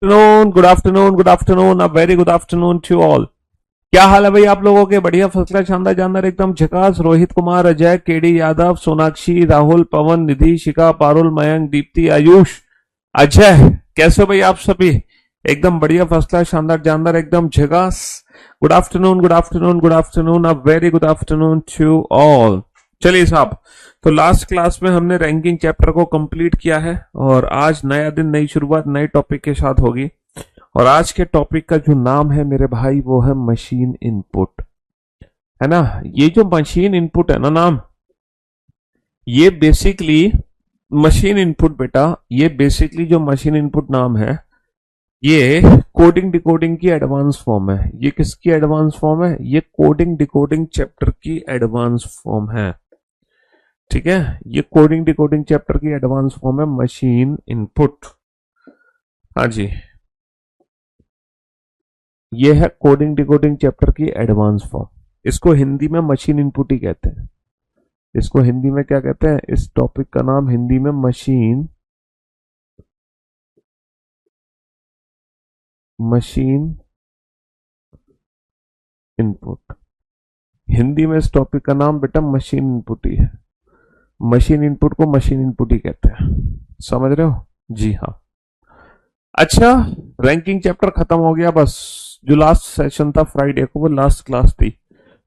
Good afternoon, a very good afternoon to all. क्या हाल है भाई आप लोगों के? बढ़िया, फर्स्ट क्लास, शानदार जानदार, एकदम झकास। रोहित कुमार, अजय, केडी यादव, सोनाक्षी, राहुल, पवन, निधि, शिखा, पारुल, मयंक, दीप्ति, आयुष, अजय, कैसे हो भाई आप सभी? एकदम बढ़िया, फर्स्ट क्लास, शानदार जानदार, एकदम झकास। Good afternoon, good afternoon, good afternoon, a very good afternoon to all. चलिए साहब, तो लास्ट क्लास में हमने रैंकिंग चैप्टर को कंप्लीट किया है और आज नया दिन, नई शुरुआत, नए टॉपिक के साथ होगी। और आज के टॉपिक का जो नाम है मेरे भाई, वो है मशीन इनपुट, है ना। ये जो मशीन इनपुट है ना नाम, ये बेसिकली मशीन इनपुट बेटा, ये बेसिकली जो मशीन इनपुट नाम है, ये कोडिंग डिकोडिंग की एडवांस फॉर्म है। ये किसकी एडवांस फॉर्म है? ये कोडिंग डिकोडिंग चैप्टर की एडवांस फॉर्म है। ठीक है, ये कोडिंग डिकोडिंग चैप्टर की एडवांस फॉर्म है मशीन इनपुट। हाँ जी, ये है कोडिंग डिकोडिंग चैप्टर की एडवांस फॉर्म। इसको हिंदी में मशीन इनपुट ही कहते हैं। इसको हिंदी में क्या कहते हैं? इस टॉपिक का नाम हिंदी में मशीन इनपुट। हिंदी में इस टॉपिक का नाम बेटा मशीन इनपुट ही है। मशीन इनपुट को मशीन इनपुट ही कहते हैं, समझ रहे हो? जी हाँ। अच्छा, रैंकिंग चैप्टर खत्म हो गया बस। जो लास्ट सेशन था फ्राइडे को, वो लास्ट क्लास थी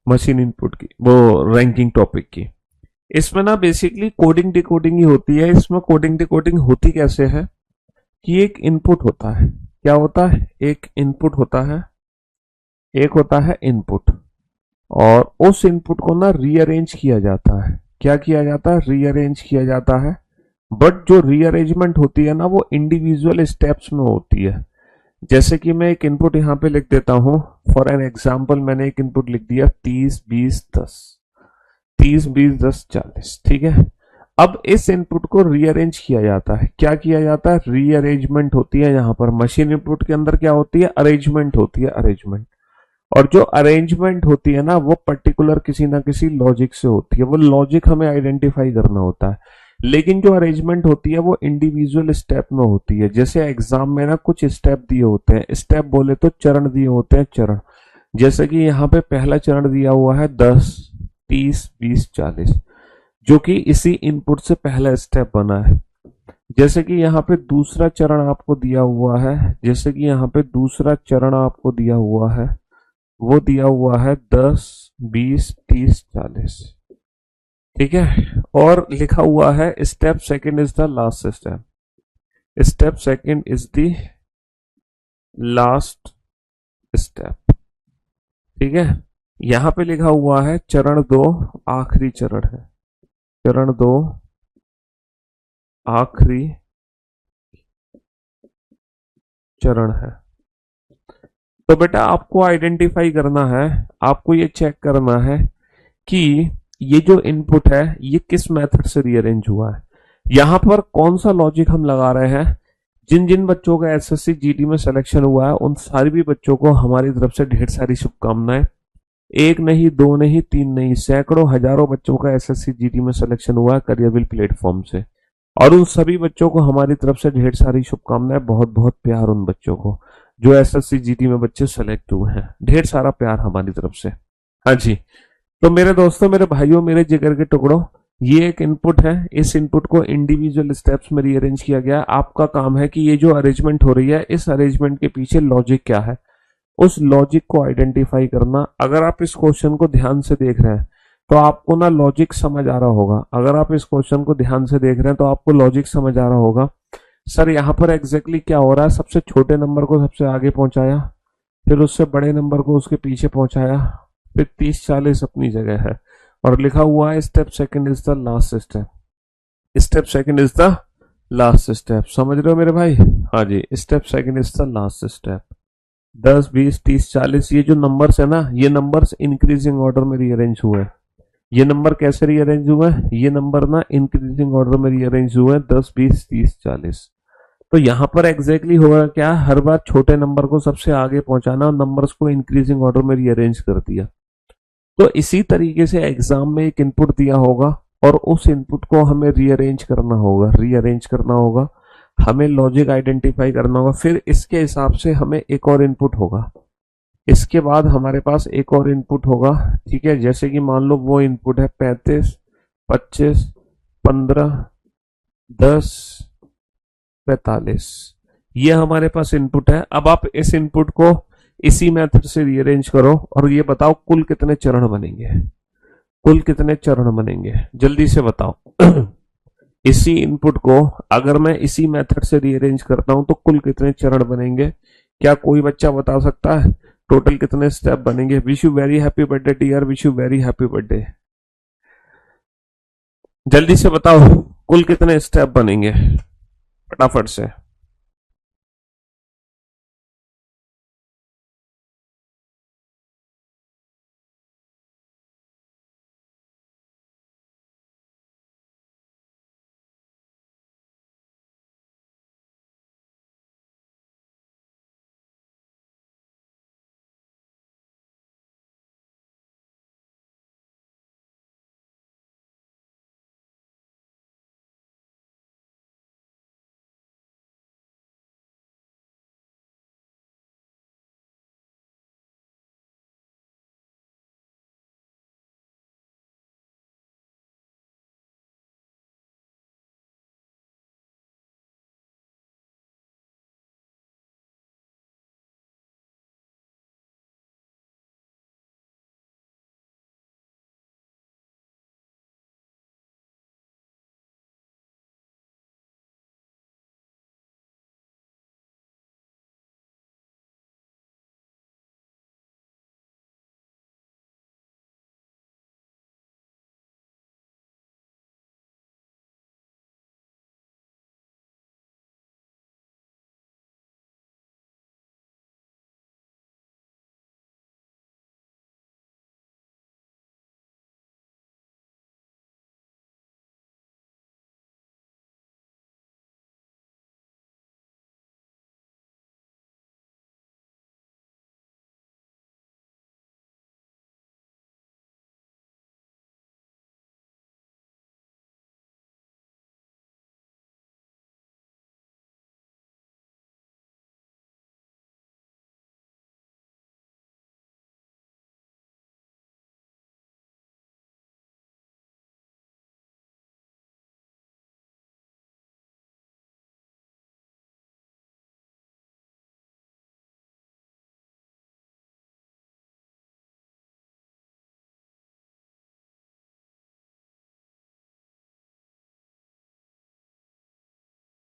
मशीन इनपुट की, वो रैंकिंग टॉपिक की। इसमें ना बेसिकली कोडिंग डिकोडिंग ही होती है। इसमें कोडिंग डिकोडिंग होती कैसे है कि एक इनपुट होता है। क्या होता है? एक इनपुट होता है, एक होता है इनपुट, और उस इनपुट को ना रीअरेंज किया जाता है। क्या किया जाता है? रीअरेंज किया जाता है। बट जो रीअरेंजमेंट होती है ना, वो इंडिविजुअल स्टेप्स में होती है। जैसे कि मैं एक इनपुट यहां पे लिख देता हूं। फॉर एन एग्जाम्पल मैंने एक इनपुट लिख दिया 30 20 10, 30 20 10 40। ठीक है, अब इस इनपुट को रीअरेंज किया जाता है। क्या किया जाता है? रीअरेंजमेंट होती है। यहां पर मशीन इनपुट के अंदर क्या होती है? अरेंजमेंट होती है, अरेंजमेंट। और जो अरेंजमेंट होती है ना, वो पर्टिकुलर किसी ना किसी लॉजिक से होती है। वो लॉजिक हमें आइडेंटिफाई करना होता है। लेकिन जो अरेंजमेंट होती है वो इंडिविजुअल स्टेप में होती है। जैसे एग्जाम में ना कुछ स्टेप दिए होते हैं, स्टेप बोले तो चरण दिए होते हैं, चरण। जैसे कि यहाँ पे पहला चरण दिया हुआ है 10 30 20 40, जो कि इसी इनपुट से पहला स्टेप बना है। जैसे कि यहाँ पे दूसरा चरण आपको दिया हुआ है, जैसे कि यहाँ पे दूसरा चरण आपको दिया हुआ है, वो दिया हुआ है 10 20 30 40। ठीक है, और लिखा हुआ है step second is the last step. Step second is the last step. ठीक है, यहां पे लिखा हुआ है चरण 2 आखिरी चरण है। चरण 2 आखिरी चरण है। तो बेटा आपको आइडेंटिफाई करना है, आपको ये चेक करना है कि ये जो इनपुट है ये किस मेथड से रीअरेंज हुआ है। यहां पर कौन सा लॉजिक हम लगा रहे हैं? जिन जिन बच्चों का एसएससी जीडी में सिलेक्शन हुआ है, उन सारे भी बच्चों को हमारी तरफ से ढेर सारी शुभकामनाएं। एक नहीं, दो नहीं, तीन नहीं, सैकड़ों हजारों बच्चों का एसएससी जीडी में सिलेक्शन हुआ है करियरविल प्लेटफॉर्म से। और उन सभी बच्चों को हमारी तरफ से ढेर सारी शुभकामनाएं। बहुत बहुत प्यार उन बच्चों को जो एसएससी जीडी में बच्चे सेलेक्ट हुए हैं। ढेर सारा प्यार हमारी तरफ से। हाँ जी, तो मेरे दोस्तों, मेरे भाइयों, मेरे जिगर के टुकड़ों, ये एक इनपुट है। इस इनपुट को इंडिविजुअल स्टेप्स में रीअरेंज किया गया है। आपका काम है कि ये जो अरेंजमेंट हो रही है, इस अरेंजमेंट के पीछे लॉजिक क्या है, उस लॉजिक को आइडेंटिफाई करना। अगर आप इस क्वेश्चन को ध्यान से देख रहे हैं तो आपको ना लॉजिक समझ आ रहा होगा। अगर आप इस क्वेश्चन को ध्यान से देख रहे हैं तो आपको लॉजिक समझ आ रहा होगा। सर यहाँ पर एग्जैक्टली क्या हो रहा है? सबसे छोटे नंबर को सबसे आगे पहुंचाया, फिर उससे बड़े नंबर को उसके पीछे पहुंचाया, फिर 30 40 अपनी जगह है, और लिखा हुआ है step second is the last step. Step second is the last step. समझ रहे हो मेरे भाई? हाँ जी, step second is the last step. 10 20 30 40, ये जो नंबर्स है ना, ये नंबर्स इंक्रीजिंग ऑर्डर में रीअरेंज हुए। ये नंबर कैसे रीअरेंज हुए? ये नंबर ना इंक्रीजिंग ऑर्डर में रीअरेंज हुए, 10 20 30 40। तो यहां पर एग्जैक्टली होगा क्या? हर बार छोटे नंबर को सबसे आगे पहुंचाना और नंबर्स को इंक्रीजिंग ऑर्डर में रीअरेंज कर दिया। तो इसी तरीके से एग्जाम में एक इनपुट दिया होगा और उस इनपुट को हमें रीअरेंज करना होगा, रीअरेंज करना होगा। हमें लॉजिक आइडेंटिफाई करना होगा, फिर इसके हिसाब से हमें एक और इनपुट होगा, इसके बाद हमारे पास एक और इनपुट होगा। ठीक है, जैसे कि मान लो वो इनपुट है 35, 25, 15, 10, 45, ये हमारे पास इनपुट है। अब आप इस इनपुट को इसी मेथड से रीअरेंज करो और ये बताओ कुल कितने चरण बनेंगे, कुल कितने चरण बनेंगे, जल्दी से बताओ। इसी इनपुट को अगर मैं इसी मेथड से रीअरेंज करता हूं तो कुल कितने चरण बनेंगे, क्या कोई बच्चा बता सकता है टोटल कितने स्टेप बनेंगे? Wish you very happy birthday dear, wish you very happy birthday. जल्दी से बताओ कुल कितने स्टेप बनेंगे फटाफट से।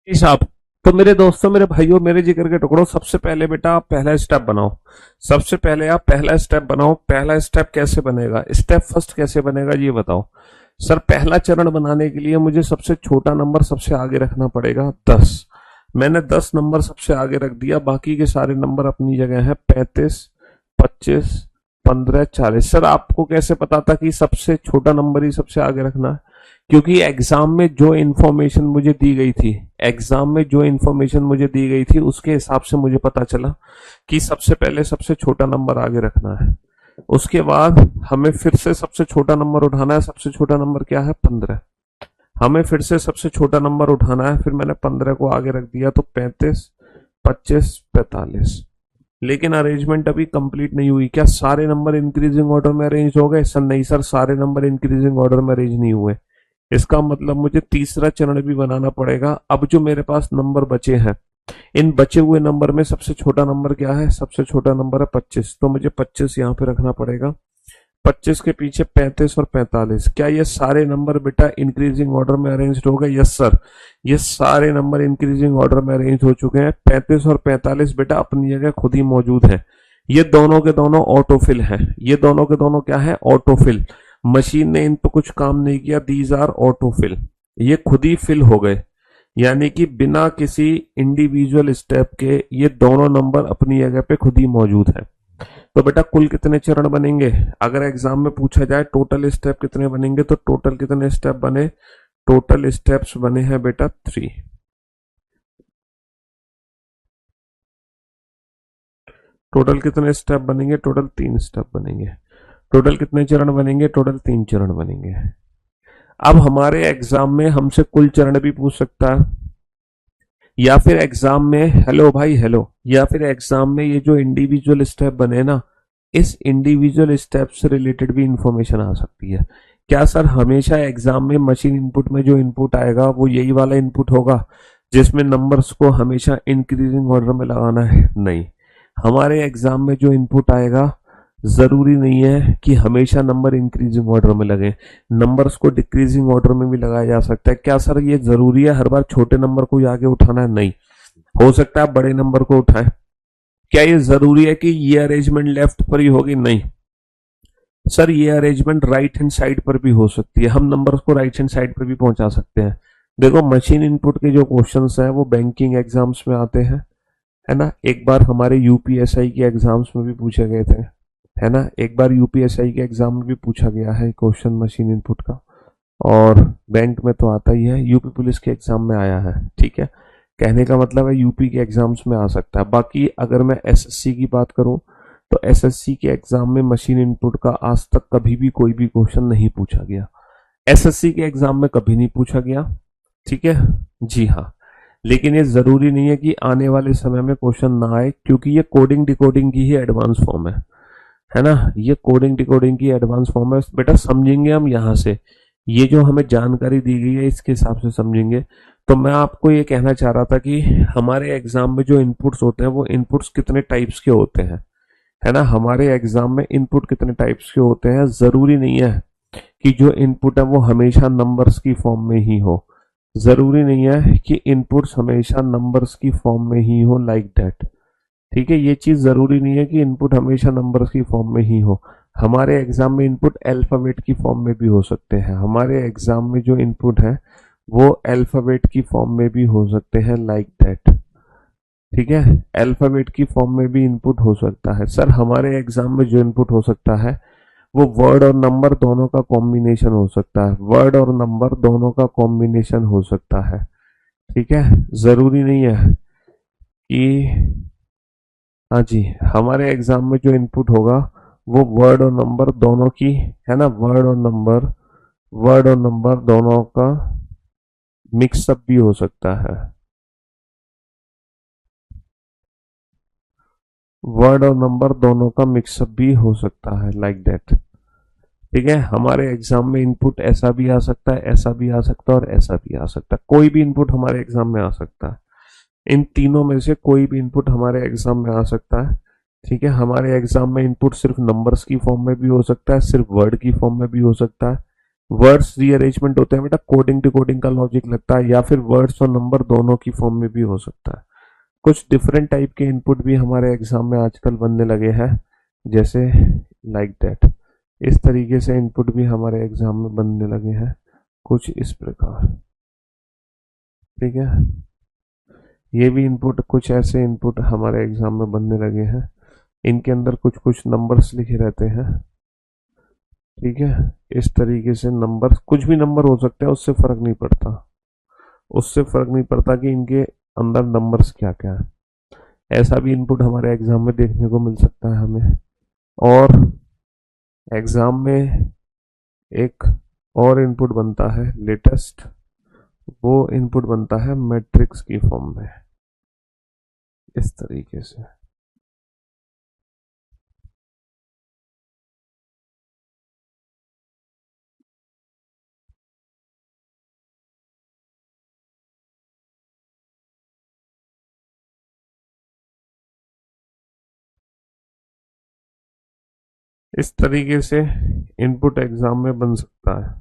जी साहब, तो मेरे दोस्तों, मेरे भाइयों, मेरे जिगर के टुकड़ों, सबसे पहले बेटा आप पहला स्टेप बनाओ। सबसे पहले आप पहला स्टेप बनाओ। पहला स्टेप कैसे बनेगा, स्टेप फर्स्ट कैसे बनेगा ये बताओ। सर पहला चरण बनाने के लिए मुझे सबसे छोटा नंबर सबसे आगे रखना पड़ेगा 10। मैंने 10 नंबर सबसे आगे रख दिया, बाकी के सारे नंबर अपनी जगह है 35, 25, 15, 40। सर आपको कैसे पता था कि सबसे छोटा नंबर ही सबसे आगे रखना है? क्योंकि एग्जाम में जो इंफॉर्मेशन मुझे दी गई थी, एग्जाम में जो इंफॉर्मेशन मुझे दी गई थी उसके हिसाब से मुझे पता चला कि सबसे पहले सबसे छोटा नंबर आगे रखना है। उसके बाद हमें फिर से सबसे छोटा नंबर उठाना है। सबसे छोटा नंबर क्या है? 15। हमें फिर से सबसे छोटा नंबर उठाना है, फिर मैंने 15 को आगे रख दिया, तो 35, 25, 45। लेकिन अरेंजमेंट अभी कंप्लीट नहीं हुई। क्या सारे नंबर इंक्रीजिंग ऑर्डर में अरेंज हो गए? सर नहीं सर, सारे नंबर इंक्रीजिंग ऑर्डर में अरेंज नहीं हुए। इसका मतलब मुझे तीसरा चरण भी बनाना पड़ेगा। अब जो मेरे पास नंबर बचे हैं, इन बचे हुए नंबर में सबसे छोटा नंबर क्या है? सबसे छोटा नंबर है 25, तो मुझे 25 यहाँ पे रखना पड़ेगा। 25 के पीछे 35 और 45। क्या ये सारे नंबर बेटा इंक्रीजिंग ऑर्डर में अरेंज हो गए? यस सर, ये सारे नंबर इंक्रीजिंग ऑर्डर में अरेंज हो चुके हैं। 35 और 45 बेटा अपनी जगह खुद ही मौजूद है। ये दोनों के दोनों ऑटोफिल हैं। ये दोनों के दोनों क्या है? ऑटोफिल। मशीन ने इन पर कुछ काम नहीं किया। दीज आर ऑटोफिल, ये खुद ही फिल हो गए, यानी कि बिना किसी इंडिविजुअल स्टेप के ये दोनों नंबर अपनी जगह पे खुद ही मौजूद है। तो बेटा कुल कितने चरण बनेंगे? अगर एग्जाम में पूछा जाए टोटल स्टेप कितने बनेंगे, तो टोटल कितने स्टेप बने? टोटल स्टेप्स बने हैं बेटा 3। टोटल कितने स्टेप बनेंगे? टोटल 3 स्टेप बनेंगे। टोटल कितने चरण बनेंगे? टोटल 3 चरण बनेंगे। अब हमारे एग्जाम में हमसे कुल चरण भी पूछ सकता है। या फिर एग्जाम में, हेलो भाई हेलो, या फिर एग्जाम में ये जो इंडिविजुअल स्टेप बने ना, इस इंडिविजुअल स्टेप से रिलेटेड भी इंफॉर्मेशन आ सकती है। क्या सर हमेशा एग्जाम में मशीन इनपुट में जो इनपुट आएगा वो यही वाला इनपुट होगा जिसमें नंबर्स को हमेशा इंक्रीजिंग ऑर्डर में लगाना है? नहीं, हमारे एग्जाम में जो इनपुट आएगा जरूरी नहीं है कि हमेशा नंबर इंक्रीजिंग ऑर्डर में लगे, नंबर्स को डिक्रीजिंग ऑर्डर में भी लगाया जा सकता है। क्या सर ये जरूरी है हर बार छोटे नंबर को ही आगे उठाना है? नहीं, हो सकता है बड़े नंबर को उठाएं। क्या ये जरूरी है कि ये अरेंजमेंट लेफ्ट पर ही होगी? नहीं सर, ये अरेंजमेंट राइट हैंड साइड पर भी हो सकती है, हम नंबर्स को राइट हैंड साइड पर भी पहुंचा सकते हैं। देखो मशीन इनपुट के जो क्वेश्चंस हैं वो बैंकिंग एग्जाम्स में आते हैं, है ना। एक बार हमारे यूपीएसआई के एग्जाम्स में भी पूछे गए थे, है ना। एक बार यूपीएसआई के एग्जाम में भी पूछा गया है क्वेश्चन मशीन इनपुट का, और बैंक में तो आता ही है, यूपी पुलिस के एग्जाम में आया है। ठीक है, कहने का मतलब है यूपी के एग्जाम्स में आ सकता है। बाकी अगर मैं एसएससी की बात करूं तो एसएससी के एग्जाम में मशीन इनपुट का आज तक कभी भी कोई भी क्वेश्चन नहीं पूछा गया, एसएससी के एग्जाम में कभी नहीं पूछा गया। ठीक है जी हाँ, लेकिन ये जरूरी नहीं है कि आने वाले समय में क्वेश्चन ना आए, क्योंकि ये कोडिंग डिकोडिंग की ही एडवांस फॉर्म है ना। ये कोडिंग डिकोडिंग की एडवांस फॉर्म है बेटा, समझेंगे हम यहाँ से, ये जो हमें जानकारी दी गई है इसके हिसाब से समझेंगे। तो मैं आपको ये कहना चाह रहा था कि हमारे एग्जाम में जो इनपुट्स होते हैं वो इनपुट्स कितने टाइप्स के होते हैं, है ना। हमारे एग्जाम में इनपुट कितने टाइप्स के होते हैं, जरूरी नहीं है कि जो इनपुट है वो हमेशा नंबर्स की फॉर्म में ही हो, जरूरी नहीं है कि इनपुट्स हमेशा नंबर्स की फॉर्म में ही हो, लाइक दैट। ठीक है, ये चीज जरूरी नहीं है कि इनपुट हमेशा नंबर्स की फॉर्म में ही हो। हमारे एग्जाम में इनपुट अल्फाबेट की फॉर्म में भी हो सकते हैं, हमारे एग्जाम में जो इनपुट है वो अल्फाबेट की फॉर्म में भी हो सकते हैं, लाइक दैट। ठीक है, अल्फाबेट की फॉर्म में भी इनपुट हो सकता है। सर हमारे एग्जाम में जो इनपुट हो सकता है वो वर्ड और नंबर दोनों का कॉम्बिनेशन हो सकता है, वर्ड और नंबर दोनों का कॉम्बिनेशन हो सकता है। ठीक है, जरूरी नहीं है कि, हाँ जी, हमारे एग्जाम में जो इनपुट होगा वो वर्ड और नंबर दोनों की, है ना, वर्ड और नंबर दोनों का मिक्सअप भी हो सकता है, वर्ड और नंबर दोनों का मिक्सअप भी हो सकता है, लाइक दैट। ठीक है, हमारे एग्जाम में इनपुट ऐसा भी आ सकता है, ऐसा भी आ सकता है और ऐसा भी आ सकता है, कोई भी इनपुट हमारे एग्जाम में आ सकता है। इन तीनों में से कोई भी इनपुट हमारे एग्जाम में आ सकता है। ठीक है, हमारे एग्जाम में इनपुट सिर्फ नंबर्स की फॉर्म में भी हो सकता है, सिर्फ वर्ड की फॉर्म में भी हो सकता है। वर्ड्स रीअरेंजमेंट होते हैं बेटा, कोडिंग डिकोडिंग का लॉजिक लगता है, या फिर वर्ड्स और नंबर दोनों की फॉर्म में भी हो सकता है। कुछ डिफरेंट टाइप के इनपुट भी हमारे एग्जाम में आजकल बनने लगे हैं, जैसे लाइक दैट, इस तरीके से इनपुट भी हमारे एग्जाम में बनने लगे हैं, कुछ इस प्रकार। ठीक है, ये भी इनपुट, कुछ ऐसे इनपुट हमारे एग्जाम में बनने लगे हैं, इनके अंदर कुछ कुछ नंबर्स लिखे रहते हैं। ठीक है, इस तरीके से नंबर, कुछ भी नंबर हो सकते हैं, उससे फर्क नहीं पड़ता, उससे फर्क नहीं पड़ता कि इनके अंदर नंबर्स क्या क्या है। ऐसा भी इनपुट हमारे एग्जाम में देखने को मिल सकता है हमें। और एग्जाम में एक और इनपुट बनता है लेटेस्ट, वो इनपुट बनता है मैट्रिक्स की फॉर्म में, इस तरीके से। इस तरीके से इनपुट एग्जाम में बन सकता है।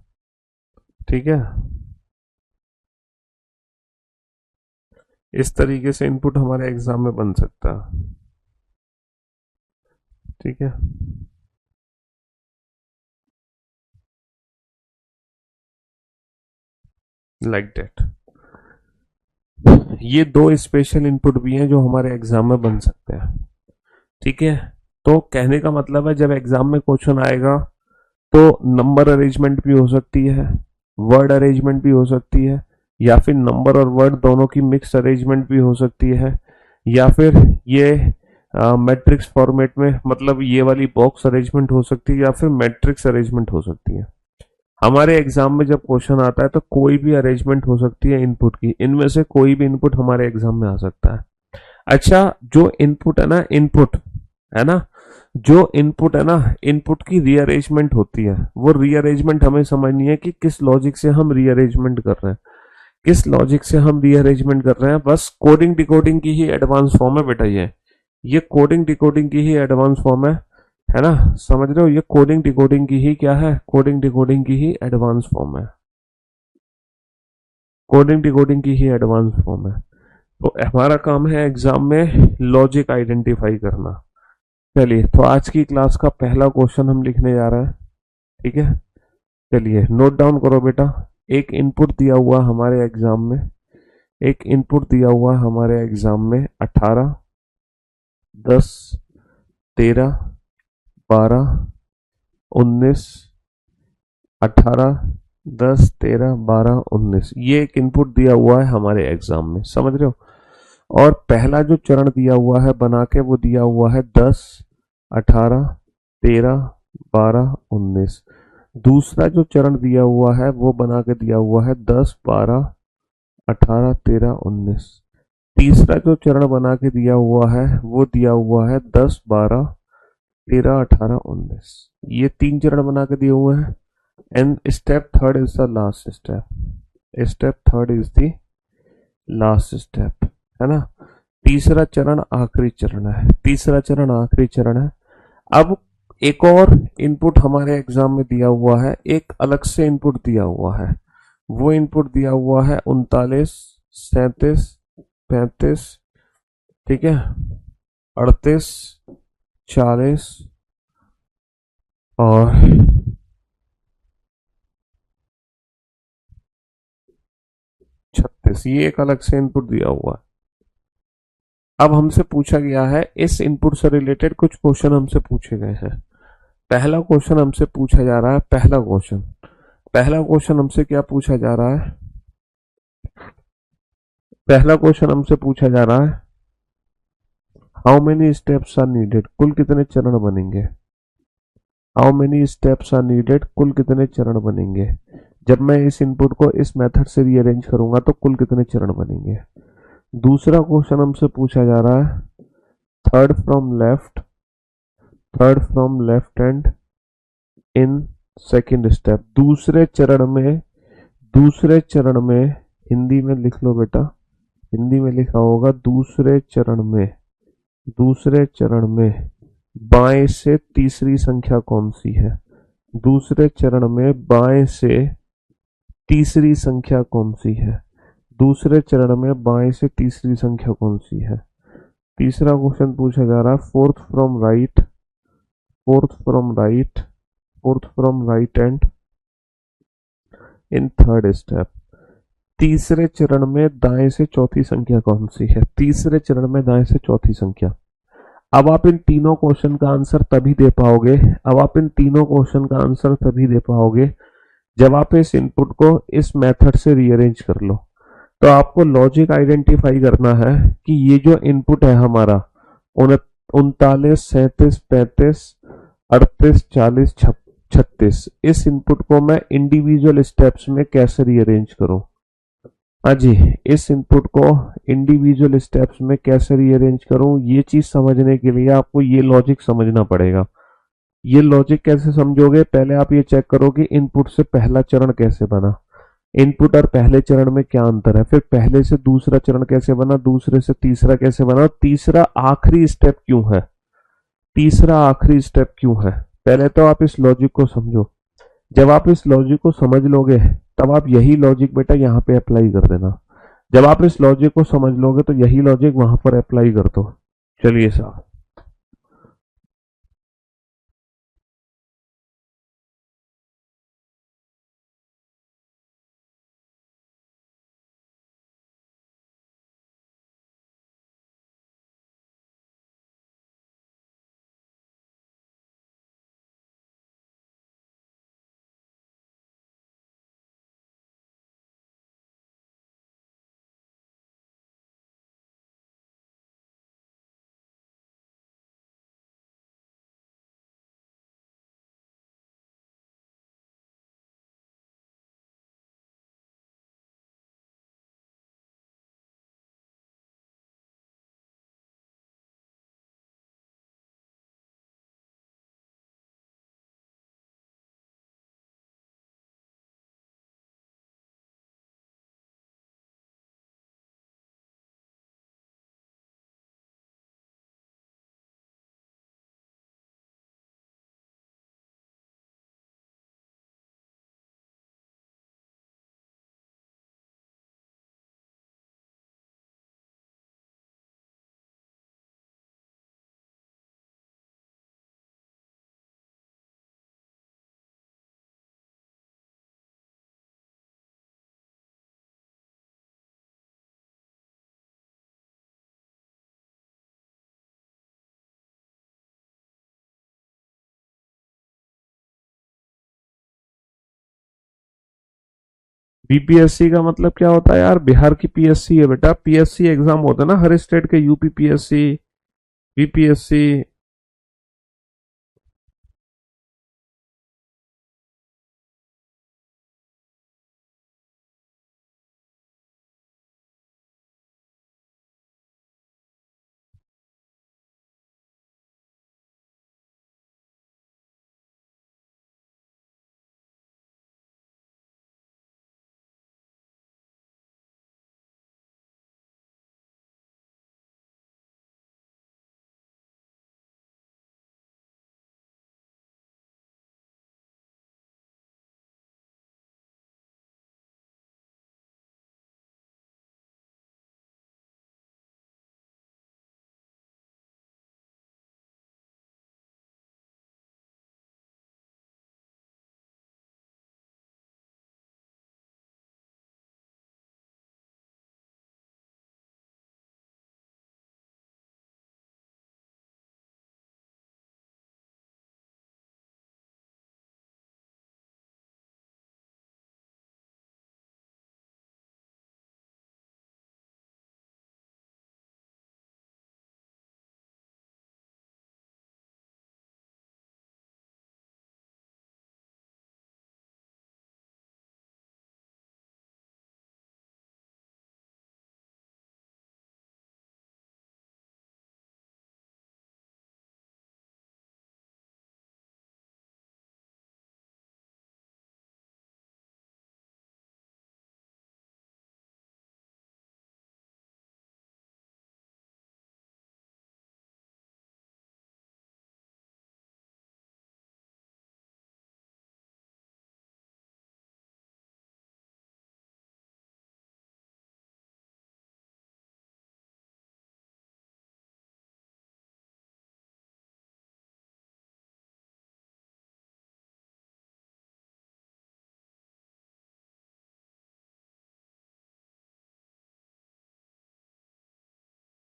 ठीक है, इस तरीके से इनपुट हमारे एग्जाम में बन सकता है। ठीक है, लाइक दैट। ये दो स्पेशल इनपुट भी हैं जो हमारे एग्जाम में बन सकते हैं। ठीक है, तो कहने का मतलब है जब एग्जाम में क्वेश्चन आएगा तो नंबर अरेंजमेंट भी हो सकती है, वर्ड अरेंजमेंट भी हो सकती है, या फिर नंबर और वर्ड दोनों की मिक्स अरेंजमेंट भी हो सकती है, या फिर ये मैट्रिक्स फॉर्मेट में, मतलब ये वाली बॉक्स अरेंजमेंट हो सकती है, या फिर मैट्रिक्स अरेंजमेंट हो सकती है। हमारे एग्जाम में जब क्वेश्चन आता है तो कोई भी अरेंजमेंट हो सकती है इनपुट की, इनमें से कोई भी इनपुट हमारे एग्जाम में आ सकता है। अच्छा, जो इनपुट है ना, इनपुट है ना, जो इनपुट है ना, इनपुट की रीअरेंजमेंट होती है, वो रीअरेंजमेंट हमें समझनी है कि किस लॉजिक से हम रीअरेंजमेंट कर रहे हैं, किस लॉजिक से हम रीअरेंजमेंट कर रहे हैं। बस कोडिंग डिकोडिंग की ही एडवांस फॉर्म है बेटा, ये कोडिंग डिकोडिंग की ही एडवांस फॉर्म है ना, समझ रहे हो, ये कोडिंग डिकोडिंग की ही क्या है, कोडिंग डिकोडिंग की ही एडवांस फॉर्म है, कोडिंग डिकोडिंग की ही एडवांस फॉर्म है। तो हमारा काम है एग्जाम में लॉजिक आइडेंटिफाई करना। चलिए, तो आज की क्लास का पहला क्वेश्चन हम लिखने जा रहे हैं, ठीक है। चलिए नोट डाउन करो बेटा। एक इनपुट दिया हुआ हमारे एग्जाम में, एक इनपुट दिया हुआ हमारे एग्जाम में 18, 10, 13, 12, 19, 18, 10, 13, 12, 19, ये एक इनपुट दिया हुआ है हमारे एग्जाम में, समझ रहे हो। और पहला जो चरण दिया हुआ है बना के, वो दिया हुआ है 10, 18, 13, 12, 19। दूसरा जो चरण दिया हुआ है वो बना के दिया हुआ है 10, 12, 18, 13, 19। तीसरा जो चरण बना के दिया हुआ है वो दिया हुआ है 10, 12, 13, 18, 19। ये तीन चरण बना के दिए हुए हैं। And step third is the last step, step third is the last step, है ना। तीसरा चरण आखिरी चरण है, तीसरा चरण आखिरी चरण है। अब एक और इनपुट हमारे एग्जाम में दिया हुआ है, एक अलग से इनपुट दिया हुआ है। वो इनपुट दिया हुआ है 39, 37, 35, ठीक है, 38, 40 और 36। ये एक अलग से इनपुट दिया हुआ है। अब हमसे पूछा गया है, इस इनपुट से रिलेटेड कुछ क्वेश्चन हमसे पूछे गए हैं। पहला क्वेश्चन हमसे पूछा जा रहा है, पहला क्वेश्चन हमसे क्या पूछा जा रहा है, पहला क्वेश्चन हमसे पूछा जा रहा है, how many steps are needed, कुल कितने चरण बनेंगे। How many steps are needed, कुल कितने चरण बनेंगे। जब मैं इस इनपुट को इस मेथड से रीअरेंज करूंगा तो कुल कितने चरण बनेंगे। दूसरा क्वेश्चन हमसे पूछा जा रहा है, third from left, third from left hand in second step, दूसरे चरण में, दूसरे चरण में, हिंदी में लिख लो बेटा, हिंदी में लिखा होगा दूसरे चरण में, दूसरे चरण में बाएं से तीसरी संख्या कौन सी है। दूसरे चरण में बाएं से तीसरी संख्या कौन सी है। दूसरे चरण में बाएं से तीसरी संख्या कौन सी है। तीसरा क्वेश्चन पूछा जा रहा है, fourth from right, fourth from right, fourth from right and in third step, तीसरे चरण में दाएं से चौथी संख्या कौन सी है। तीसरे चरण में दाएं से चौथी संख्या। अब आप इन तीनों क्वेश्चन का आंसर तभी दे पाओगे, अब आप इन तीनों क्वेश्चन का आंसर तभी दे पाओगे जब आप इस इनपुट को इस मेथड से रीअरेंज कर लो। तो आपको लॉजिक आइडेंटिफाई करना है कि ये जो इनपुट है हमारा 39, 37, 35, 38, 40, 36, इस इनपुट को मैं इंडिविजुअल स्टेप्स में कैसे रीअरेंज करूं। हाँ जी, इस इनपुट को इंडिविजुअल स्टेप्स में कैसे रीअरेंज करूं, ये चीज समझने के लिए आपको ये लॉजिक समझना पड़ेगा। ये लॉजिक कैसे समझोगे, पहले आप ये चेक करो कि इनपुट से पहला चरण कैसे बना, इनपुट और पहले चरण में क्या अंतर है, फिर पहले से दूसरा चरण कैसे बना, दूसरे से तीसरा कैसे बना, और तीसरा आखिरी स्टेप क्यों है, तीसरा आखिरी स्टेप क्यों है। पहले तो आप इस लॉजिक को समझो। जब आप इस लॉजिक को समझ लोगे तब आप यही लॉजिक बेटा यहाँ पे अप्लाई कर देना। जब आप इस लॉजिक को समझ लोगे तो यही लॉजिक वहां पर अप्लाई कर दो। चलिए साहब। बीपीएससी का मतलब क्या होता है यार? बिहार की पीएससी है बेटा, पीएससी एग्जाम होता है ना हर स्टेट के, यूपी पीएससी, बीपीएससी।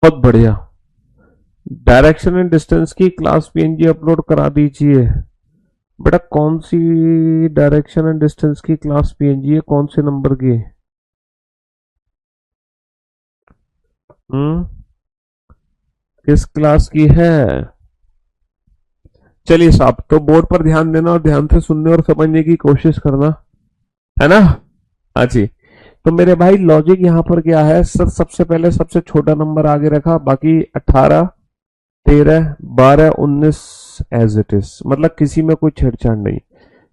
बहुत बढ़िया। डायरेक्शन एंड डिस्टेंस की क्लास पीएनजी अपलोड करा दीजिए। बेटा कौन सी डायरेक्शन एंड डिस्टेंस की क्लास पीएनजी है, कौन से नंबर की? हम्म, किस क्लास की है? चलिए साहब, तो बोर्ड पर ध्यान देना और ध्यान से सुनने और समझने की कोशिश करना, है ना? हाँ जी। तो मेरे भाई लॉजिक यहाँ पर क्या है सर? सबसे पहले सबसे छोटा नंबर आगे रखा, बाकी 18, 13, 12, 19 एज इट इज, मतलब किसी में कोई छेड़छाड़ नहीं।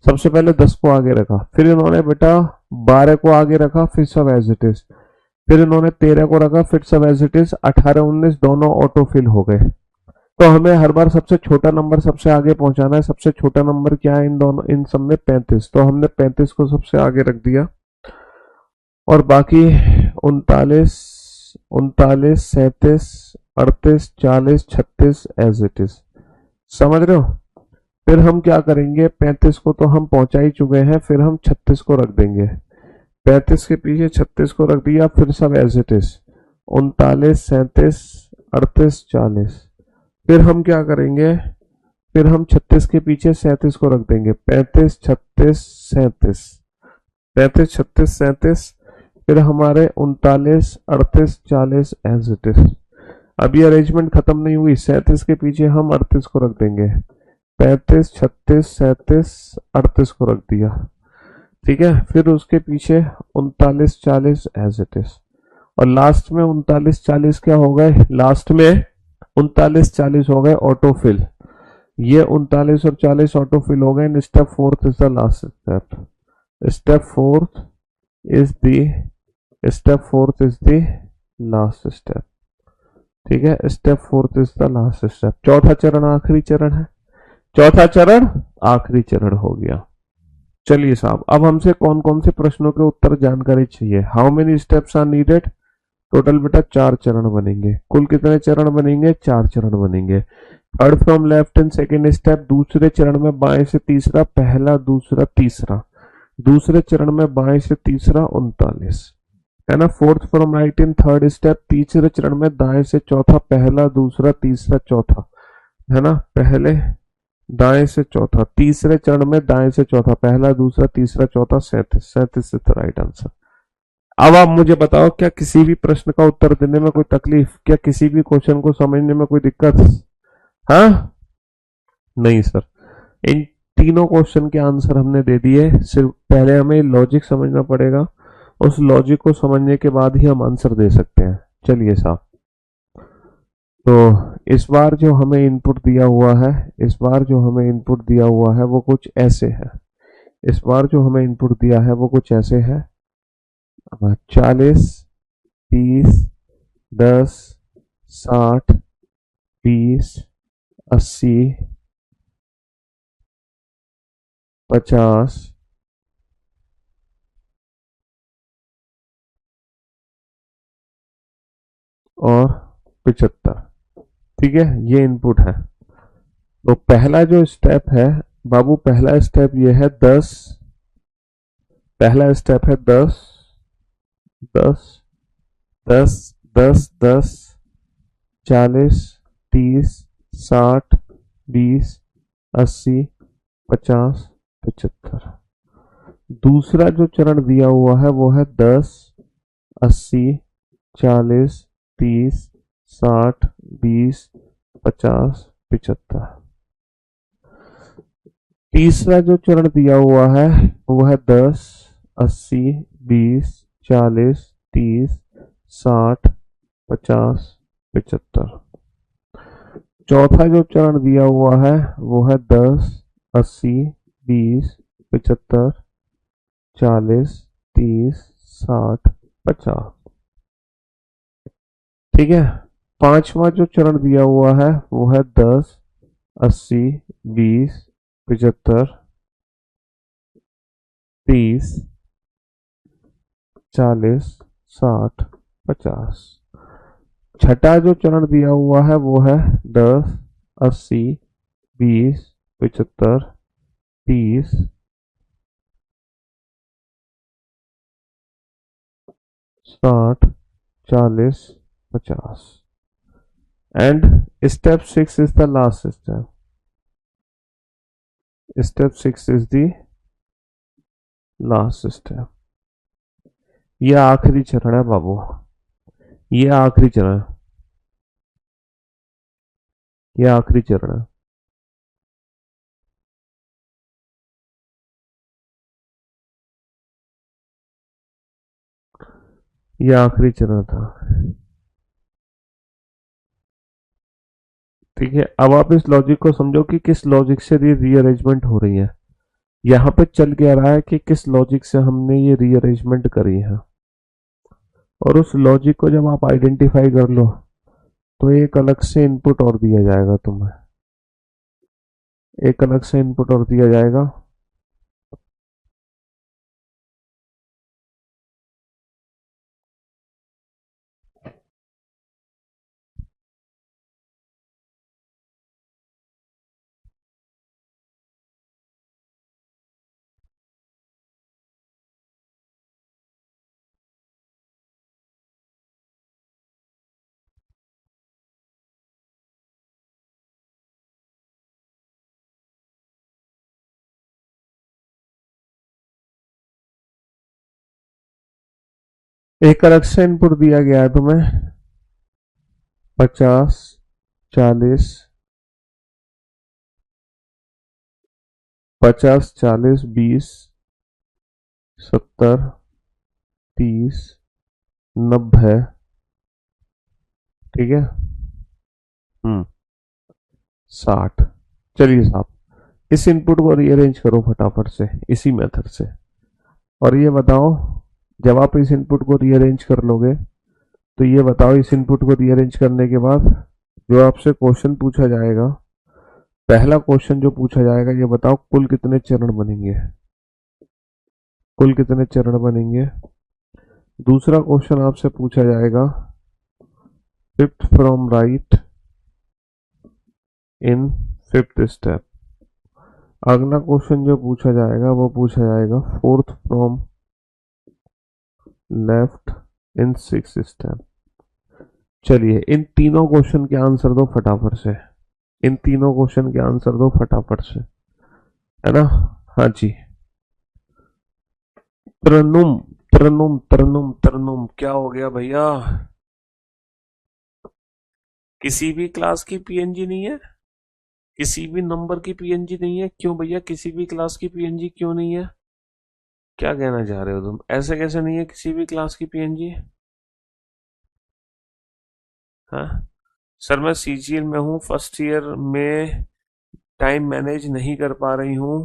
सबसे पहले 10 को आगे रखा, फिर इन्होंने बेटा 12 को आगे रखा, फिर सब एज इट इज, फिर इन्होंने 13 को रखा, फिर सब एज इट इज, 18, 19 दोनों ऑटो फिल हो गए। तो हमें हर बार सबसे छोटा नंबर सबसे आगे पहुंचाना है। सबसे छोटा नंबर क्या है इन दोनों, इन सब में? 35। तो हमने 35 को सबसे आगे रख दिया, और बाकी 39, 39, 37, 38, 40, 36 एज इट इज। समझ रहे हो? फिर हम क्या करेंगे, 35 को तो हम पहुंचा ही चुके हैं, फिर हम 36 को रख देंगे। 35 के पीछे 36 को रख दिया, फिर सब एज इट इज, 39, 37, 38, 40। फिर हम क्या करेंगे, फिर हम 36 के पीछे 37 को रख देंगे, 35, 36, 37, 35, 36, 37। फिर हमारे 39, 38, 40 एज इट इज। अभी अरेंजमेंट खत्म नहीं हुई, 37 के पीछे हम 38 को रख देंगे, 35, 36, 37, 38 को रख दिया। ठीक है, फिर उसके पीछे 39, 40 एज इट इज। और लास्ट में 39, 40 क्या हो गए? लास्ट में 39, 40 हो गए ऑटोफिल। ये 39 और 40 ऑटोफिल हो गए। Step fourth is the last step. Step fourth is the step fourth is the last step. ठीक है, step fourth is the last step. चौथा चरण आखिरी चरण है। चौथा चरण आखिरी चरण हो गया। चलिए साहब, अब हमसे कौन कौन से प्रश्नों के उत्तर जानकारी चाहिए? How many steps are needed? Total बेटा 4 चरण बनेंगे। कुल कितने चरण बनेंगे? 4 चरण बनेंगे। Third from left in second step, दूसरे चरण में बाएं से तीसरा, पहला, दूसरा, तीसरा। दूसरे चरण में बाएं से तीसरा 39, है ना? Fourth from right in third step, तीसरे चरण में दाएं से चौथा, पहला, दूसरा, तीसरा, चौथा, है ना? पहले, दाएं से चौथा, तीसरे चरण में दाएं से चौथा, पहला दूसरा तीसरा चौथा 37, 37 इज द राइट आंसर। अब आप मुझे बताओ, क्या किसी भी प्रश्न का उत्तर देने में कोई तकलीफ, क्या किसी भी क्वेश्चन को समझने में कोई दिक्कत? हाँ, नहीं सर। इन तीनों क्वेश्चन के आंसर हमने दे दिए, सिर्फ पहले हमें लॉजिक समझना पड़ेगा, उस लॉजिक को समझने के बाद ही हम आंसर दे सकते हैं। चलिए साहब, तो इस बार जो हमें इनपुट दिया हुआ है, इस बार जो हमें इनपुट दिया हुआ है वो कुछ ऐसे है। इस बार जो हमें इनपुट दिया है वो कुछ ऐसे है, 40, 30, 10, 60, 20, 80, 50, और 75। ठीक है, ये इनपुट है। तो पहला जो स्टेप है बाबू, पहला स्टेप ये है 10, पहला स्टेप है 10, 10, 10, 10, 10, 40, 30, 60, 20, 80, 50, 75। दूसरा जो चरण दिया हुआ है वो है 10, 80, 40, 30, 60, 20, 50, 75। तीसरा जो चरण दिया हुआ है वो है 10, 80, 20, 40, 30, 60, 50, 75। चौथा जो चरण दिया हुआ है वो है 10, 80, 20, 75, 40, 30, 60, 50। ठीक है। पांचवा जो चरण दिया हुआ है वो है 10, 80, 20, 75, 30, 40, 60, 50। छठा जो चरण दिया हुआ है वो है 10, 80, 20, 75, 30, 60, 40, 50। And step 6 is the last step. Step 6 is the last step. यह आखिरी चरण है बाबू, ये आखिरी चरण है, ये आखिरी चरण है। ये आखिरी चरण था। ठीक है, अब आप इस लॉजिक को समझो कि किस लॉजिक से ये रीअरेंजमेंट हो रही है। यहाँ पे चल के आ रहा है कि किस लॉजिक से हमने ये रीअरेंजमेंट करी है, और उस लॉजिक को जब आप आइडेंटिफाई कर लो तो एक अलग से इनपुट और दिया जाएगा तुम्हें, एक अलग से इनपुट और दिया जाएगा। एक अलग से इनपुट दिया गया है तुम्हें 50, 40, 50, 40, 20, 70, 30, 90। ठीक है। 60। चलिए साहब, इस इनपुट को रीअरेंज करो फटाफट से इसी मेथड से, और ये बताओ, जब आप इस इनपुट को रीअरेंज कर लोगे तो ये बताओ, इस इनपुट को रीअरेंज करने के बाद जो आपसे क्वेश्चन पूछा जाएगा, पहला क्वेश्चन जो पूछा जाएगा, ये बताओ कुल कितने चरण बनेंगे, कुल कितने चरण बनेंगे। दूसरा क्वेश्चन आपसे पूछा जाएगा, fifth from right in fifth step. अगला क्वेश्चन जो पूछा जाएगा वो पूछा जाएगा fourth from left in six step. चलिए इन तीनों क्वेश्चन के आंसर दो फटाफट से। इन तीनों क्वेश्चन के आंसर दो फटाफट से, है ना? हाँ जी। तरनुम, तरनुम, तरनुम, तरनुम क्या हो गया भैया? किसी भी क्लास की पीएनजी नहीं है? किसी भी नंबर की पीएनजी नहीं है? क्यों भैया किसी भी क्लास की पीएनजी क्यों नहीं है? क्या कहना चाह रहे हो तुम? ऐसे कैसे नहीं है किसी भी क्लास की पीएनजी? हाँ सर, मैं सीजीएल में हूँ, फर्स्ट ईयर में, टाइम मैनेज नहीं कर पा रही हूँ,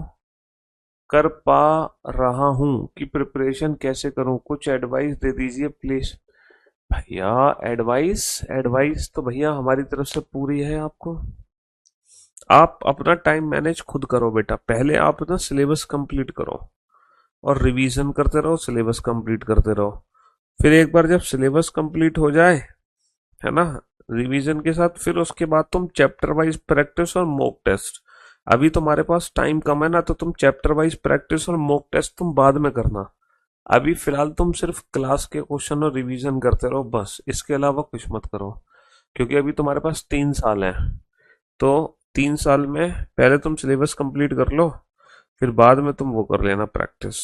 कर पा रहा हूँ कि प्रिपरेशन कैसे करूँ, कुछ एडवाइस दे दीजिए प्लीज। भैया एडवाइस, एडवाइस तो भैया हमारी तरफ से पूरी है आपको। आप अपना टाइम मैनेज खुद करो बेटा, पहले आप ना सिलेबस कंप्लीट करो और रिवीजन करते रहो, सिलेबस कंप्लीट करते रहो। फिर एक बार जब सिलेबस कंप्लीट हो जाए, है ना, रिवीजन के साथ, फिर उसके बाद तुम चैप्टर वाइज प्रैक्टिस और मॉक टेस्ट। अभी तुम्हारे पास टाइम कम है ना, तो तुम चैप्टर वाइज प्रैक्टिस और मॉक टेस्ट तुम बाद में करना। अभी फिलहाल तुम सिर्फ क्लास के क्वेश्चन और रिवीजन करते रहो बस, इसके अलावा कुछ मत करो। क्योंकि अभी तुम्हारे पास 3 साल हैं, तो 3 साल में पहले तुम सिलेबस कंप्लीट कर लो, फिर बाद में तुम वो कर लेना प्रैक्टिस।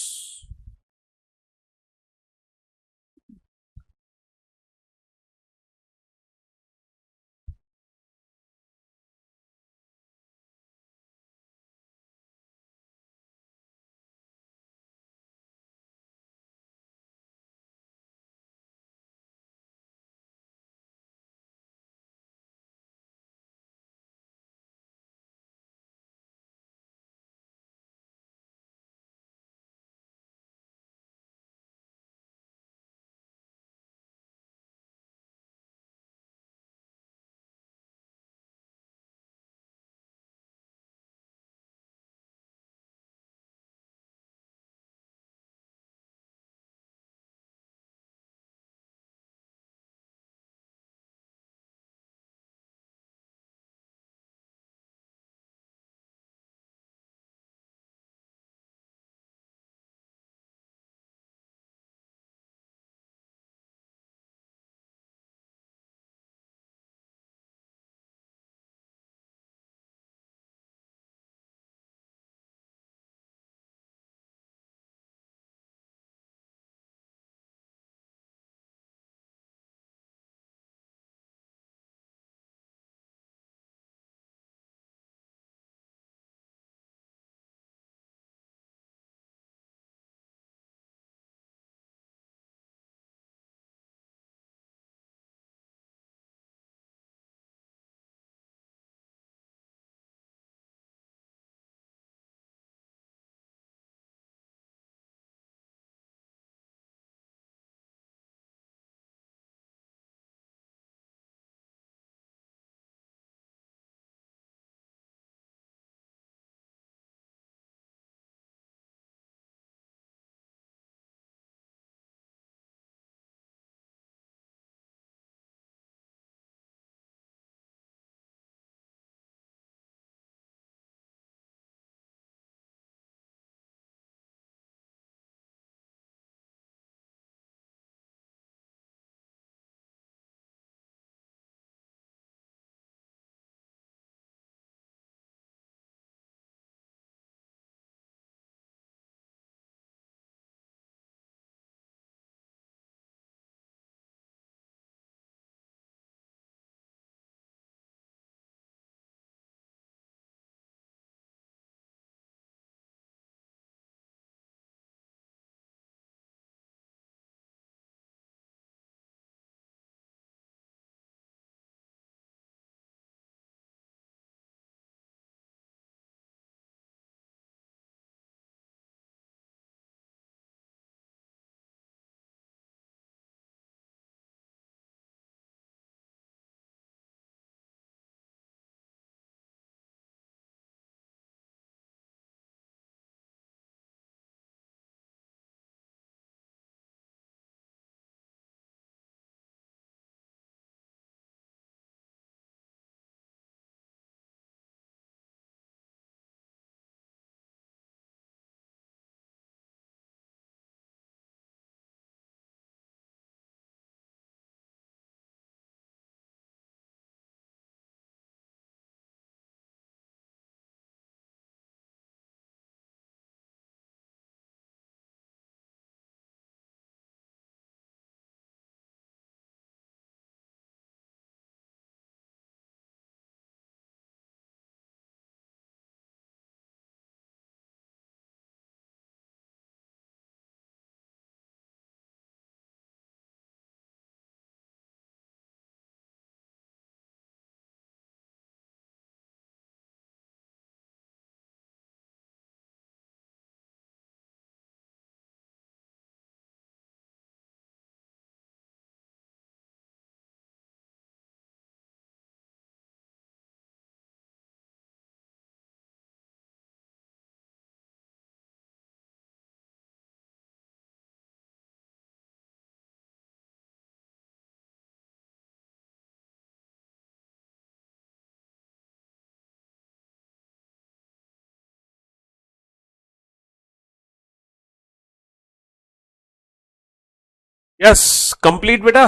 यस, कंप्लीट बेटा।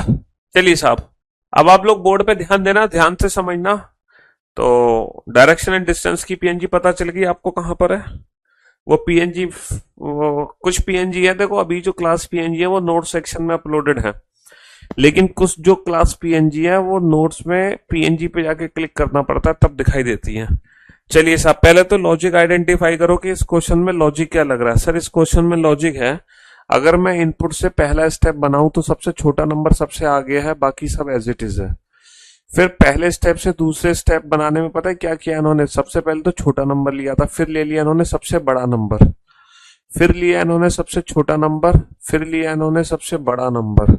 चलिए साहब, अब आप लोग बोर्ड पे ध्यान देना, ध्यान से समझना। तो डायरेक्शन एंड डिस्टेंस की पीएनजी पता चल गई आपको कहां पर है। वो पीएनजी, वो कुछ पीएनजी है, देखो अभी जो क्लास पीएनजी है वो नोट सेक्शन में अपलोडेड है, लेकिन कुछ जो क्लास पीएनजी है वो नोट्स में पीएनजी पे जाके क्लिक करना पड़ता है, तब दिखाई देती है। चलिए साहब, पहले तो लॉजिक आइडेंटिफाई करो कि इस क्वेश्चन में लॉजिक क्या लग रहा है। सर इस क्वेश्चन में लॉजिक है, अगर मैं इनपुट से पहला स्टेप बनाऊं तो सबसे छोटा नंबर सबसे आगे है, बाकी सब एज इट इज है। फिर पहले स्टेप से दूसरे स्टेप बनाने में पता है क्या किया इन्होंने, सबसे पहले तो छोटा नंबर लिया था, फिर ले लिया इन्होंने सबसे बड़ा नंबर, फिर लिया इन्होंने सबसे छोटा नंबर, फिर लिया इन्होंने सबसे बड़ा नंबर।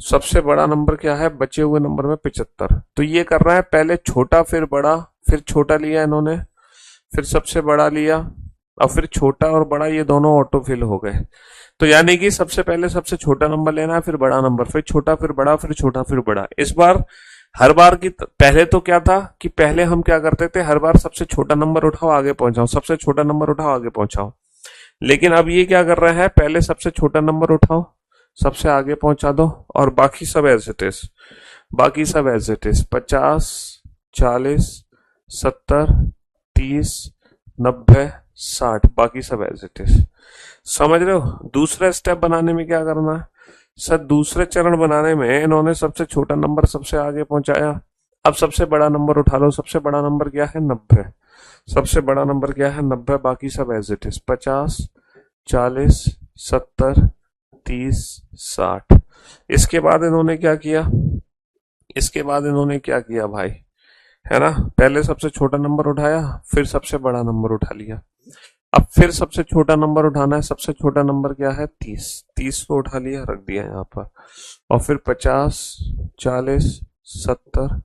सबसे बड़ा नंबर क्या है बचे हुए नंबर में 75। तो ये कर रहा है पहले छोटा फिर बड़ा, फिर छोटा लिया इन्होंने, फिर सबसे बड़ा लिया, और फिर छोटा और बड़ा ये दोनों ऑटो फिल हो गए। तो यानी कि सबसे पहले सबसे छोटा नंबर लेना है, फिर बड़ा नंबर, फिर छोटा, फिर बड़ा, फिर छोटा, फिर बड़ा। इस बार हर बार की पहले तो क्या था कि पहले हम क्या करते थे, हर बार सबसे छोटा नंबर उठाओ आगे पहुंचाओ, सबसे छोटा नंबर उठाओ आगे पहुंचाओ। लेकिन अब ये क्या कर रहे हैं, पहले सबसे छोटा नंबर उठाओ, सबसे आगे पहुंचा दो, और बाकी सब एज इट इज, बाकी सब एज इट इज 50, 40, 70, 30, 90, 60, बाकी सब एज इट इज। समझ रहे हो। दूसरा स्टेप बनाने में क्या करना है सर, दूसरे चरण बनाने में इन्होंने सबसे छोटा नंबर सबसे आगे पहुंचाया, अब सबसे बड़ा नंबर उठा लो। सबसे बड़ा नंबर क्या है 90, सबसे बड़ा नंबर क्या है 90, बाकी सब एज इट इज 50, 40, 70, 30, 60। इसके बाद इन्होंने क्या किया, इसके बाद इन्होंने क्या किया भाई, है ना, पहले सबसे छोटा नंबर उठाया, फिर सबसे बड़ा नंबर उठा लिया। अब फिर सबसे छोटा नंबर उठाना है, सबसे छोटा नंबर क्या है 30, 30 को उठा लिया रख दिया यहाँ पर, और फिर 50, 40, 70,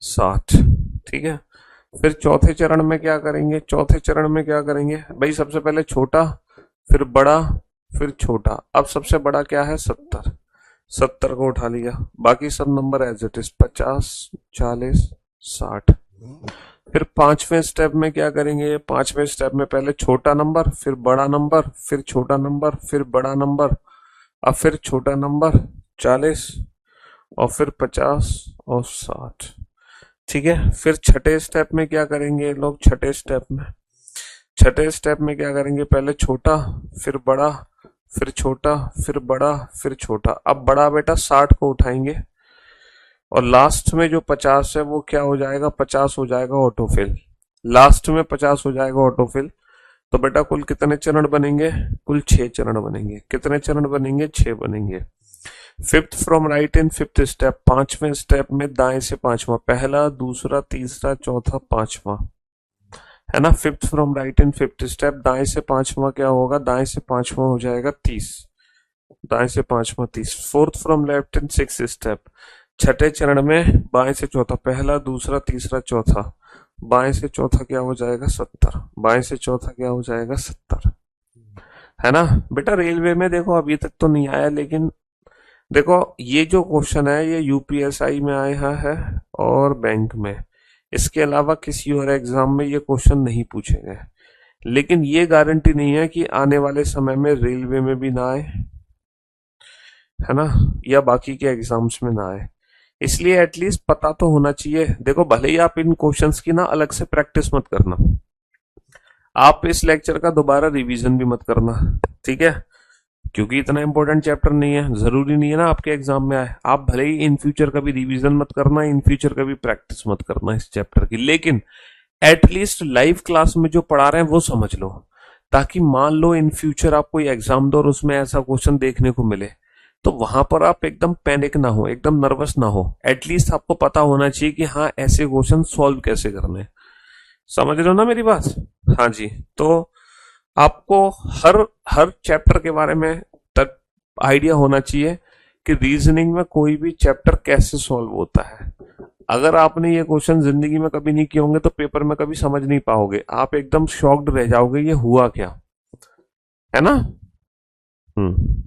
60। ठीक है। फिर चौथे चरण में क्या करेंगे, चौथे चरण में क्या करेंगे भाई, सबसे पहले छोटा, फिर बड़ा, फिर छोटा। अब सबसे बड़ा क्या है 70, 70 को उठा लिया, बाकी सब नंबर एज इट इज 50, 40, 60। फिर पांचवें स्टेप में क्या करेंगे, पांचवें स्टेप में पहले छोटा नंबर, फिर बड़ा नंबर, फिर छोटा नंबर, फिर बड़ा नंबर, अब फिर छोटा नंबर 40, और फिर 50 और 60। ठीक है। फिर छठे स्टेप में क्या करेंगे लोग, छठे स्टेप में, छठे स्टेप में क्या करेंगे, पहले छोटा, फिर बड़ा, फिर छोटा, फिर बड़ा, फिर छोटा। अब बड़ा बेटा 60 को उठाएंगे, और लास्ट में जो 50 है वो क्या हो जाएगा, 50 हो जाएगा ऑटोफिल। लास्ट में 50 हो जाएगा ऑटोफिल। तो बेटा कुल कितने चरण बनेंगे, कुल 6 चरण बनेंगे। कितने चरण बनेंगे, 6 बनेंगे। Fifth from right in fifth step, पांचवें स्टेप में दाएं से पांचवा, पहला, दूसरा, तीसरा, चौथा, पांचवा, है ना। Fifth from right in fifth step, दाएं से पांचवा क्या होगा, दाएं से पांचवा हो जाएगा 30, दाएं से पांचवा 30। Fourth from left in six step, छठे चरण में बाएं से चौथा, पहला, दूसरा, तीसरा, चौथा, बाएं से चौथा क्या हो जाएगा 70, बाएं से चौथा क्या हो जाएगा 70, है ना। बेटा रेलवे में देखो अभी तक तो नहीं आया, लेकिन देखो ये जो क्वेश्चन है ये यूपीएसआई में आया है और बैंक में, इसके अलावा किसी और एग्जाम में ये क्वेश्चन नहीं पूछे गए। लेकिन ये गारंटी नहीं है कि आने वाले समय में रेलवे में भी ना आए, है ना, या बाकी के एग्जाम्स में ना आए। इसलिए एटलीस्ट पता तो होना चाहिए। देखो भले ही आप इन क्वेश्चंस की ना अलग से प्रैक्टिस मत करना, आप इस लेक्चर का दोबारा रिवीजन भी मत करना, ठीक है, क्योंकि इतना इंपॉर्टेंट चैप्टर नहीं है, जरूरी नहीं है ना आपके एग्जाम में आए। आप भले ही इन फ्यूचर का भी रिवीजन मत करना, इन फ्यूचर का भी प्रैक्टिस मत करना इस चैप्टर की, लेकिन एटलीस्ट लाइव क्लास में जो पढ़ा रहे हैं वो समझ लो, ताकि मान लो इन फ्यूचर आप कोई एग्जाम दो और उसमें ऐसा क्वेश्चन देखने को मिले, तो वहां पर आप एकदम पैनिक ना हो, एकदम नर्वस ना हो। एटलीस्ट आपको पता होना चाहिए कि हाँ ऐसे क्वेश्चन सॉल्व कैसे करने हैं। समझ रहे हो ना मेरी बात। हाँ जी। तो आपको हर हर चैप्टर के बारे में तक आइडिया होना चाहिए कि रीजनिंग में कोई भी चैप्टर कैसे सॉल्व होता है। अगर आपने ये क्वेश्चन जिंदगी में कभी नहीं किए होंगे तो पेपर में कभी समझ नहीं पाओगे, आप एकदम शॉक्ड रह जाओगे ये हुआ क्या, है ना। हम्म।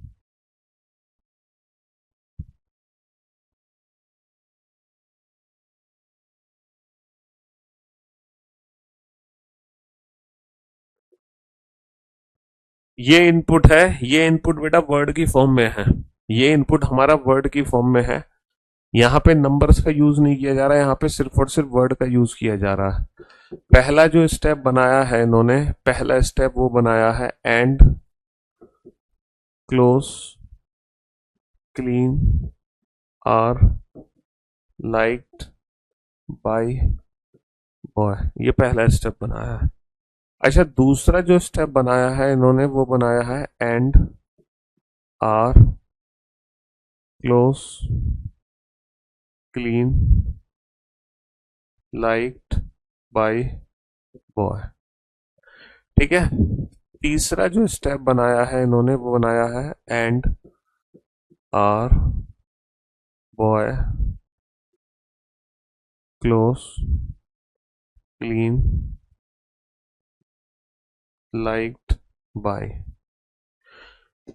ये इनपुट है, ये इनपुट बेटा वर्ड की फॉर्म में है। ये इनपुट हमारा वर्ड की फॉर्म में है। यहाँ पे नंबर्स का यूज नहीं किया जा रहा है, यहाँ पे सिर्फ और सिर्फ वर्ड का यूज किया जा रहा है। पहला जो स्टेप बनाया है इन्होंने, पहला स्टेप वो बनाया है and close clean are liked by boy, ये पहला स्टेप बनाया है। अच्छा, दूसरा जो स्टेप बनाया है इन्होंने वो बनाया है and are close clean liked by boy. ठीक है। तीसरा जो स्टेप बनाया है इन्होंने वो बनाया है and are boy close clean liked by.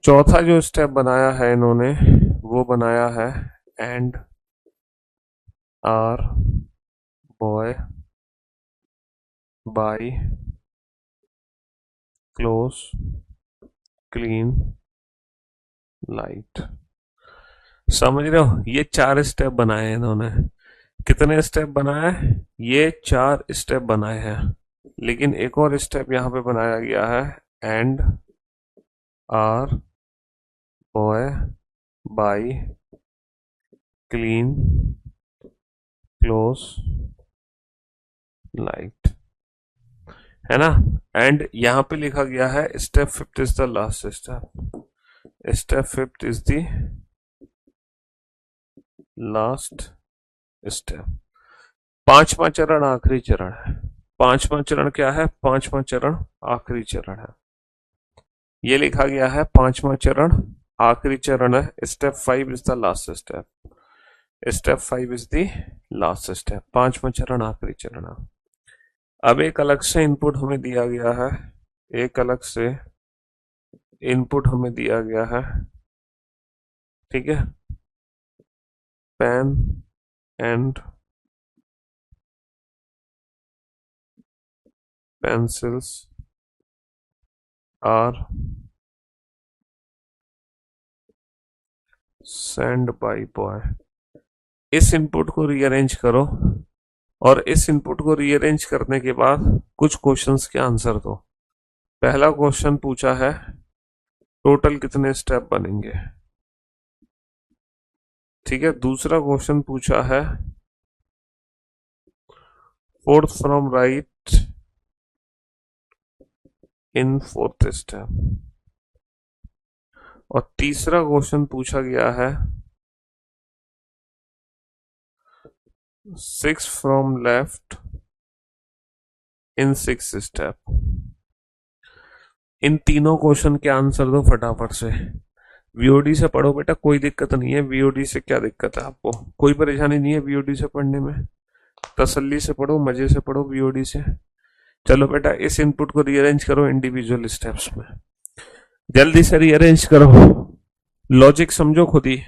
चौथा जो स्टेप बनाया है इन्होंने वो बनाया है and are boy by close clean light. समझ रहे हो, ये 4 स्टेप बनाए हैं इन्होंने। कितने स्टेप बनाए? ये 4 स्टेप बनाए हैं। लेकिन एक और स्टेप यहाँ पे बनाया गया है and are boy by clean close light, है ना। एंड यहाँ पे लिखा गया है step fifth is the last step, step fifth is the last step. पांचवा चरण आखिरी चरण है। पांचवा चरण क्या है? पांचवा चरण आखिरी चरण है। ये लिखा गया है पांचवा चरण आखिरी चरण है। Step 5 is the last step, step 5 is the last step. पांचवा चरण आखिरी चरण है। अब एक अलग से इनपुट हमें दिया गया है, एक अलग से इनपुट हमें दिया गया है। ठीक है, pen and pencils are sent by boy. इस इनपुट को रीअरेंज करो और इस इनपुट को रीअरेंज करने के बाद कुछ क्वेश्चंस के आंसर दो। पहला क्वेश्चन पूछा है टोटल कितने स्टेप बनेंगे। ठीक है, दूसरा क्वेश्चन पूछा है fourth from right in fourth step. और तीसरा क्वेश्चन पूछा गया है 6 फ्रॉम लेफ्ट इन 6 स्टेप। इन तीनों क्वेश्चन के आंसर दो फटाफट से। वीओडी से पढ़ो बेटा, कोई दिक्कत नहीं है। वीओडी से क्या दिक्कत है आपको? कोई परेशानी नहीं है वीओडी से पढ़ने में। तसल्ली से पढ़ो, मजे से पढ़ो वीओडी से। चलो बेटा, इस इनपुट को रीअरेंज करो इंडिविजुअल स्टेप्स में। जल्दी से रीअरेंज करो, लॉजिक समझो खुद ही।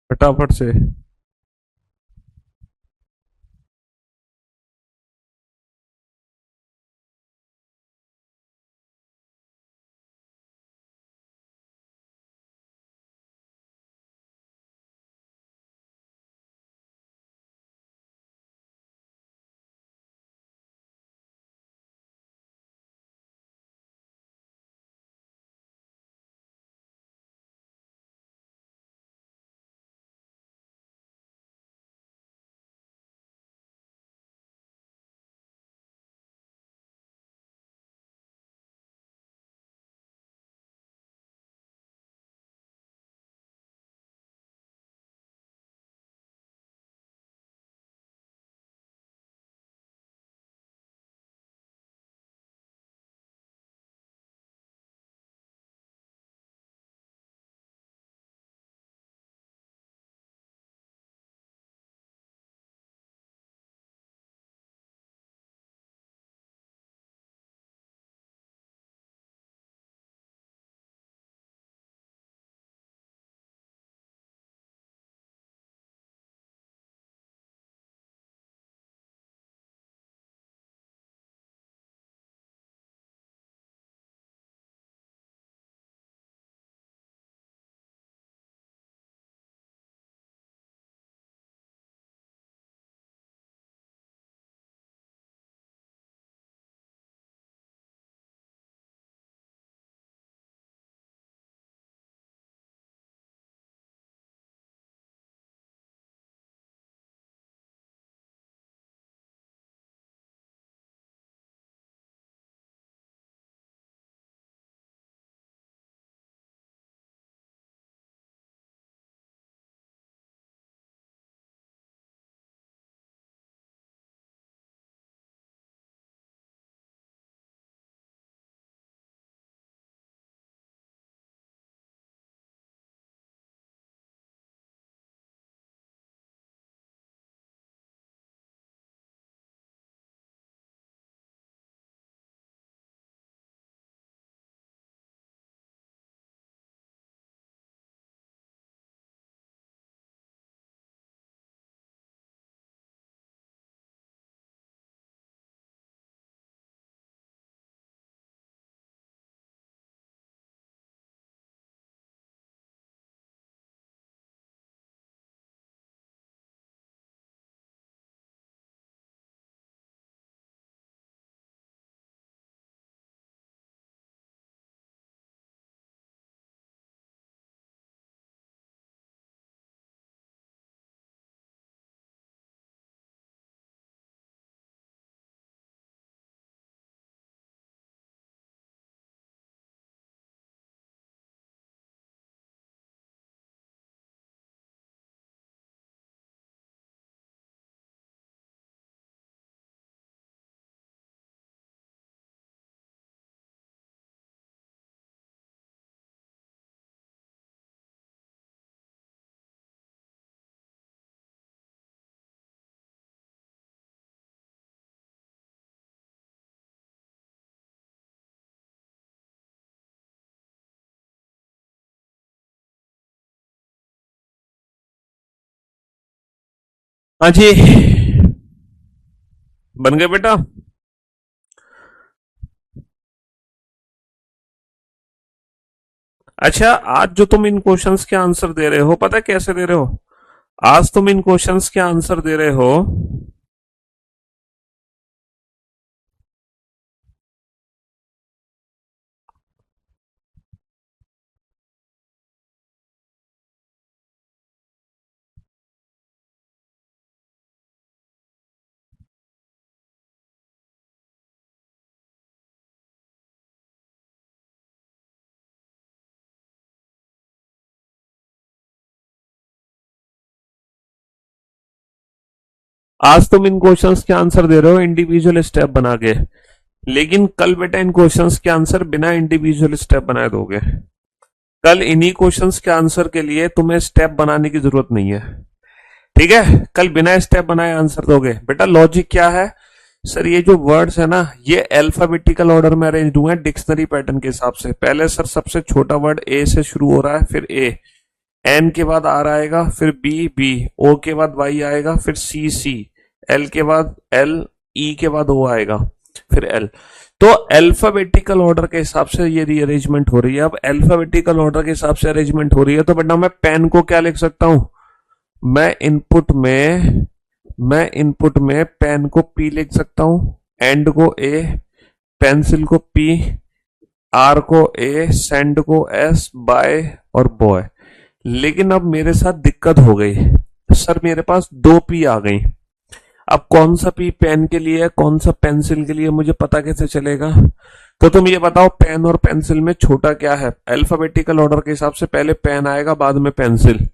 फटाफट से। हाँ जी, बन गए बेटा। अच्छा, आज जो तुम इन क्वेश्चंस के आंसर दे रहे हो, पता है कैसे दे रहे हो? आज तुम इन क्वेश्चंस के आंसर दे रहे हो, आज तुम इन क्वेश्चंस के आंसर दे रहे हो इंडिविजुअल स्टेप बना के, लेकिन कल बेटा इन क्वेश्चंस के आंसर बिना इंडिविजुअल स्टेप बनाए दोगे। कल इन्हीं क्वेश्चंस के आंसर के लिए तुम्हें स्टेप बनाने की जरूरत नहीं है। ठीक है, कल बिना स्टेप बनाए आंसर दोगे। बेटा लॉजिक क्या है? सर ये जो वर्ड्स है ना, ये अल्फाबेटिकल ऑर्डर में अरेंज हुए हैं डिक्शनरी पैटर्न के हिसाब से। पहले सर सबसे छोटा वर्ड ए से शुरू हो रहा है, फिर ए, एन के बाद आर आएगा, फिर बी बी, ओ के बाद वाई आएगा, फिर सी सी, एल के बाद एल, ई के बाद ओ आएगा, फिर एल। तो अल्फाबेटिकल ऑर्डर के हिसाब से ये रीअरेंजमेंट हो रही है। अब अल्फाबेटिकल ऑर्डर के हिसाब से अरेंजमेंट हो रही है तो बेटा मैं पेन को क्या लिख सकता हूं, मैं इनपुट में पेन को पी लिख सकता हूं, एंड को ए, पेंसिल को पी, आर को ए, सेंड को एस, बाय और बॉय। लेकिन अब मेरे साथ दिक्कत हो गई, सर मेरे पास दो पी आ गई। अब कौन सा पी पेन के लिए है, कौन सा पेंसिल के लिए, मुझे पता कैसे चलेगा? तो तुम ये बताओ पेन और पेंसिल में छोटा क्या है? अल्फाबेटिकल ऑर्डर के हिसाब से पहले पेन आएगा, बाद में पेंसिल।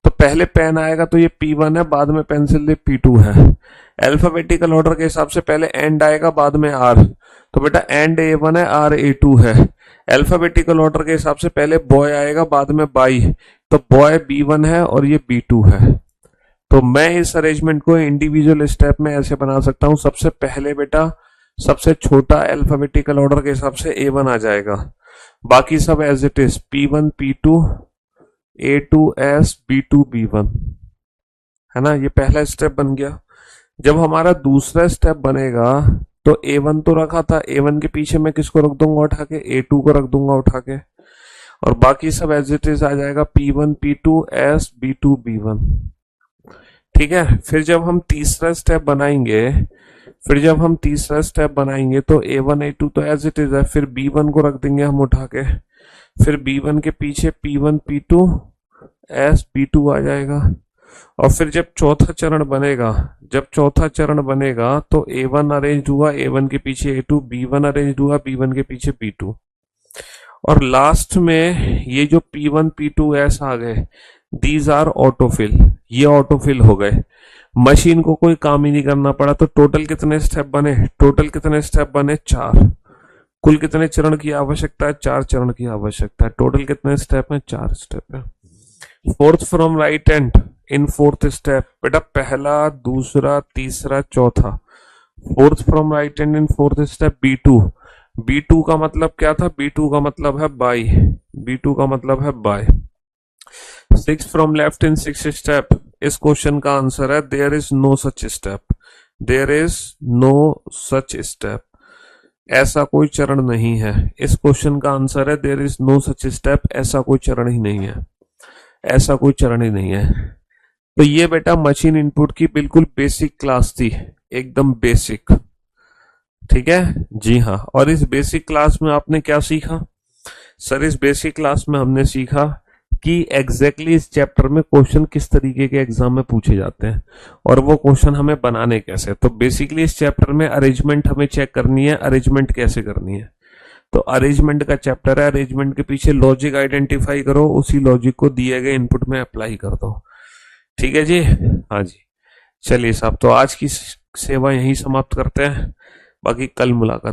तो पहले पेन आएगा तो ये P1 है, बाद में पेंसिल ये P2 है। अल्फाबेटिकल ऑर्डर के हिसाब से पहले एंड आएगा, बाद में आर, तो बेटा एंड A1 है, आर A2 है। अल्फाबेटिकल ऑर्डर के हिसाब से पहले बॉय आएगा, बाद में बाई, तो बॉय B1 है और ये B2 है। तो मैं इस अरेंजमेंट को इंडिविजुअल स्टेप में ऐसे बना सकता हूं, सबसे पहले बेटा सबसे छोटा अल्फाबेटिकल ऑर्डर के हिसाब से A1 आ जाएगा, बाकी सब as it is P1 P2 A2 S B2 B1, है ना। ये पहला स्टेप बन गया। जब हमारा दूसरा स्टेप बनेगा तो A1 तो रखा था, A1 के पीछे मैं किसको रख दूंगा उठा के, A2 को रख दूंगा उठा के, और बाकी सब एज इट इज आ जाएगा P1 P2 S B2 B1। ठीक है। फिर जब हम तीसरा स्टेप बनाएंगे तो A1 A2 तो एज इट इज है, फिर B1 को रख देंगे हम उठा के, फिर B1 के पीछे P1 P2 S B2 आ जाएगा। और फिर जब चौथा चरण बनेगा तो A1 अरेंज हुआ, A1 के पीछे A2, B1 अरेंज हुआ, B1 के पीछे B2, और लास्ट में ये जो P1 P2 S आ गए, दीज आर ऑटोफिल, ये ऑटोफिल हो गए, मशीन को कोई काम ही नहीं करना पड़ा। तो टोटल कितने स्टेप बने? 4। कुल कितने चरण की आवश्यकता है? 4 चरण की आवश्यकता है। टोटल कितने स्टेप हैं? 4 स्टेप है। Fourth from right hand in fourth step, बेटा पहला, दूसरा, तीसरा, चौथा। Fourth from right hand in fourth step B2। B2 का मतलब क्या था? B2 का मतलब है by. Six from left in six step, इस क्वेश्चन का आंसर है there is no such step, ऐसा कोई चरण नहीं है। इस क्वेश्चन का आंसर है there is no such step, ऐसा कोई चरण ही नहीं है। तो ये बेटा मशीन इनपुट की बिल्कुल बेसिक क्लास थी, एकदम बेसिक। ठीक है जी हाँ। और इस बेसिक क्लास में आपने क्या सीखा? सर इस बेसिक क्लास में हमने सीखा कि एग्जैक्टली इस चैप्टर में क्वेश्चन किस तरीके के एग्जाम में पूछे जाते हैं और वो क्वेश्चन हमें बनाने कैसे। तो बेसिकली इस चैप्टर में अरेंजमेंट हमें चेक करनी है, अरेंजमेंट कैसे करनी है। तो अरेंजमेंट का चैप्टर है, अरेंजमेंट के पीछे लॉजिक आइडेंटिफाई करो, उसी लॉजिक को दिए गए इनपुट में अप्लाई कर दो। ठीक है जी, हाँ जी। चलिए साहब, तो आज की सेवा यहीं समाप्त करते हैं, बाकी कल मुलाकात।